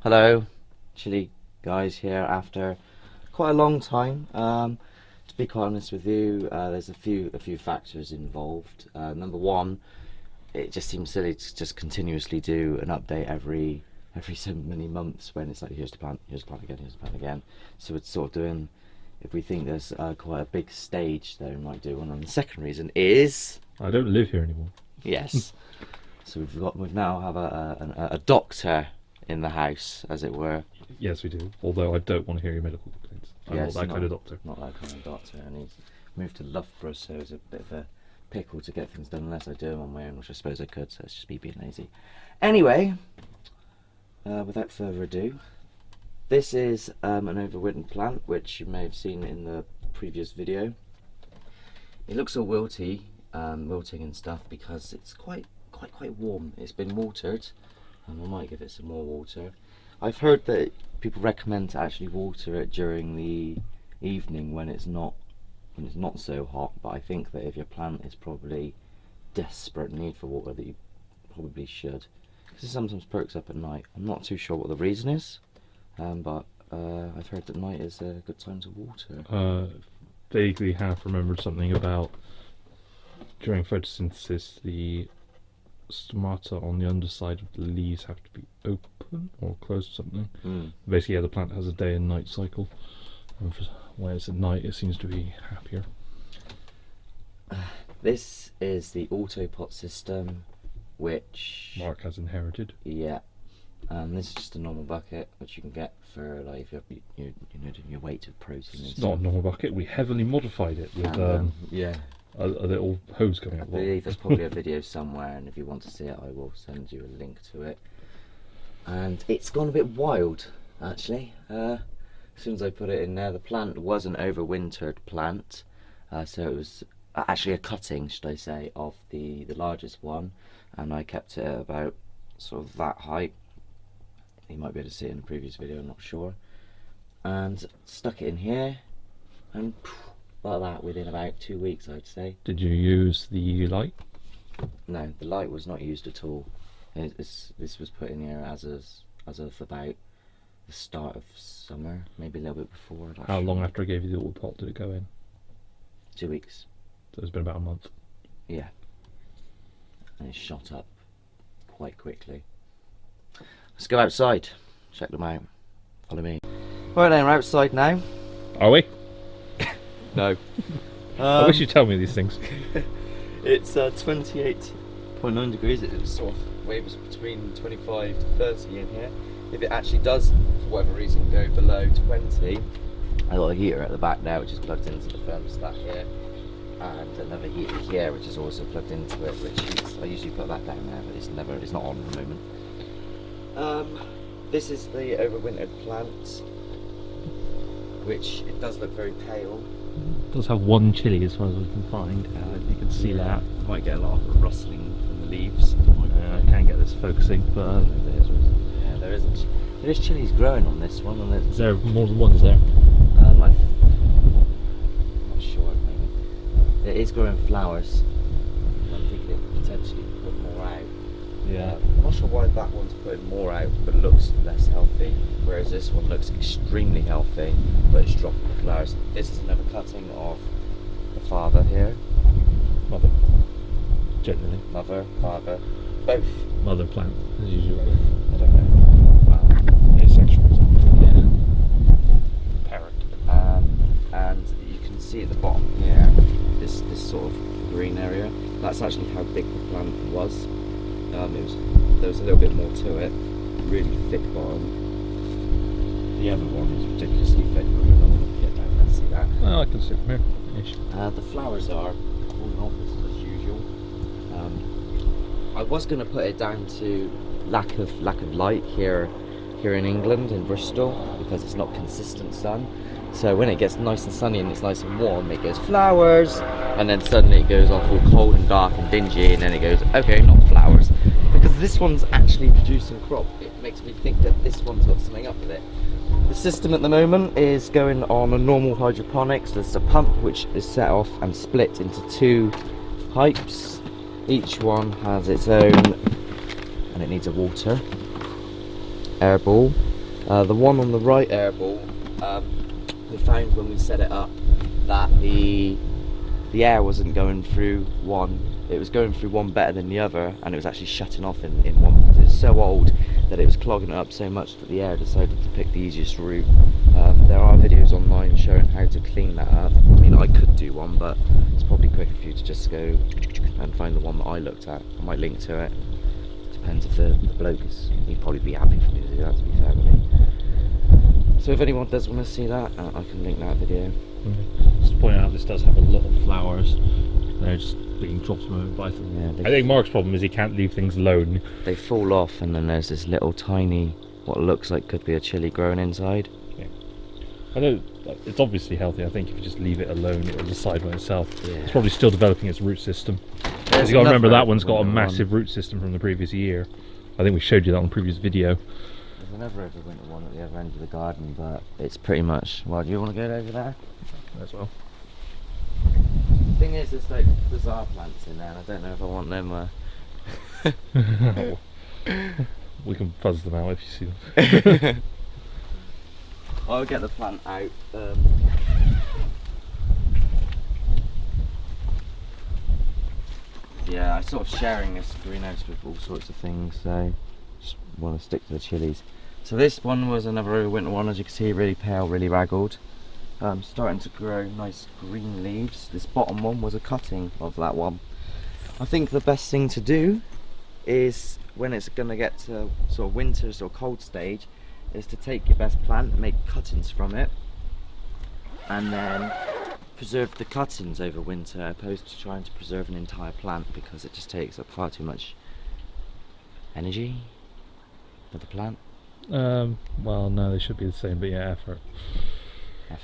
Hello, Chili guys here after quite a long time. To be quite honest with you, there's a few factors involved. Number one, it just seems silly to just continuously do an update every so many months when it's like here's the plant again, here's the plant again. So it's sort of doing, if we think there's quite a big stage, then we might do one. And the second reason is I don't live here anymore. yes. So we've now have a doctor in the house, as it were. Yes, we do. Although I don't want to hear your medical complaints. I'm Yes, not that kind of doctor. Not that kind of doctor, and he's moved to Loughborough, so it's a bit of a pickle to get things done unless I do them on my own, which I suppose I could, so it's just me being lazy. Anyway, without further ado, this is an overwintered plant, which you may have seen in the previous video. It looks all wilting and stuff because it's quite warm. It's been watered, and I might give it some more water. I've heard that people recommend to actually water it during the evening when it's not so hot, but I think that if your plant is probably desperate need for water, that you probably should, because it sometimes perks up at night. I'm not too sure what the reason is, but I've heard that night is a good time to water. Vaguely half remembered something about during photosynthesis the stomata on the underside of the leaves have to be open or closed or something. Basically, yeah, the plant has a day and night cycle, and when it's at night it seems to be happier. This is the Autopot system, which Mark has inherited. Yeah, and this is just a normal bucket which you can get for like if you're doing your weight of protein. It's not a normal bucket. We heavily modified it with yeah, a little hose coming I up. believe there's probably a video somewhere, and if you want to see it, I will send you a link to it. And it's gone a bit wild, actually. As soon as I put it in there, the plant was an overwintered plant, so it was actually a cutting, should I say, of the largest one, and I kept it at about sort of that height. You might be able to see it in the previous video, I'm not sure. And stuck it in here, and like that within about 2 weeks, I'd say. Did you use the light? No, the light was not used at all. This was put in here as of about the start of summer, maybe a little bit before. How long after I gave you the old pot did it go in? 2 weeks. So it's been about a month. Yeah. And it shot up quite quickly. Let's go outside, check them out. Follow me. Right then, we're outside now. Are we? No. I wish you'd tell me these things. It's 28.9 degrees. It sort of waves between 25 to 30 in here. If it actually does, for whatever reason, go below 20, I've got a heater at the back now, which is plugged into the thermostat here, and another heater here, which is also plugged into it. Which I usually put that down there, but it's not on at the moment. This is the overwintered plant, which it does look very pale. It does have one chili as far as we can find. You can see that. Might get a lot of rustling from the leaves. I can't get this focusing, but there is chilies growing on this one. Is there more than one? Is there? I'm not sure. Maybe it is growing flowers. I'm thinking it could potentially put more out. Yeah. I'm not sure why that one's putting more out, but looks less healthy. Whereas this one looks extremely healthy, but it's dropping the flowers. This is another cutting of the father here. Mother. Generally. Mother, father, both. Mother plant, as usual. I don't know. Well, asexual. Yeah. Parent. And you can see at the bottom here, this sort of green area. That's actually how big the plant was. There was a little bit more to it. Really thick bottom. The other one is ridiculously thick. I'm not going to get down there to see that. Well, I can see it from here. The flowers are falling off as usual. I was going to put it down to lack of light here in England, in Bristol, because it's not consistent sun. So when it gets nice and sunny and it's nice and warm, it goes flowers, and then suddenly it goes off all cold and dark and dingy, and then it goes, okay, not flowers. Because this one's actually producing crop, it makes me think that this one's got something up with it. The system at the moment is going on a normal hydroponics. There's a pump which is set off and split into 2 pipes. Each one has its own, and it needs a water air ball. The one on the right air ball, we found when we set it up that the air wasn't going through one. It was going through one better than the other, and it was actually shutting off in one. It's so old that it was clogging it up so much that the air decided to pick the easiest route. There are videos online showing how to clean that up. I mean, I could do one, but it's probably quicker for you to just go and find the one that I looked at. I might link to it. Depends if the bloke is, he'd probably be happy for me to do that, to be fair with me. So if anyone does want to see that, I can link that video. Just to point out, this does have a lot of flowers. They're just being dropped from over by them. Yeah, I think Mark's problem is he can't leave things alone. they fall off, and then there's this little tiny, what looks like could be a chili growing inside. Yeah. I know it's obviously healthy. I think if you just leave it alone, it'll decide by itself. Yeah. It's probably still developing its root system. There's You got to remember another that one's got a one. massive root system from the previous year. I think we showed you that on the previous video. There's another overwinter one at the other end of the garden, but it's pretty much. Well, do you want to go over there? As well. The thing is, there's like bizarre plants in there, and I don't know if I want them. We can fuzz them out if you see them. I'll get the plant out. Yeah, I'm sort of sharing this greenhouse with all sorts of things, so just want to stick to the chilies. So this one was another overwinter one, as you can see, really pale, really ragged. Starting to grow nice green leaves. This bottom one was a cutting of that one. I think the best thing to do is, when it's going to get to sort of winter or cold stage, is to take your best plant, make cuttings from it, and then preserve the cuttings over winter, opposed to trying to preserve an entire plant, because it just takes up far too much energy for the plant. Well, no, they should be the same, but yeah, effort.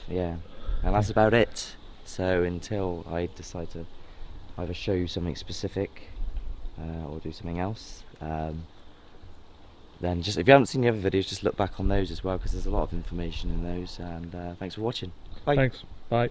Yeah, and that's about it. So until I decide to either show you something specific or do something else, then just, if you haven't seen the other videos, just look back on those as well, because there's a lot of information in those. And thanks for watching. Bye. Thanks. Bye.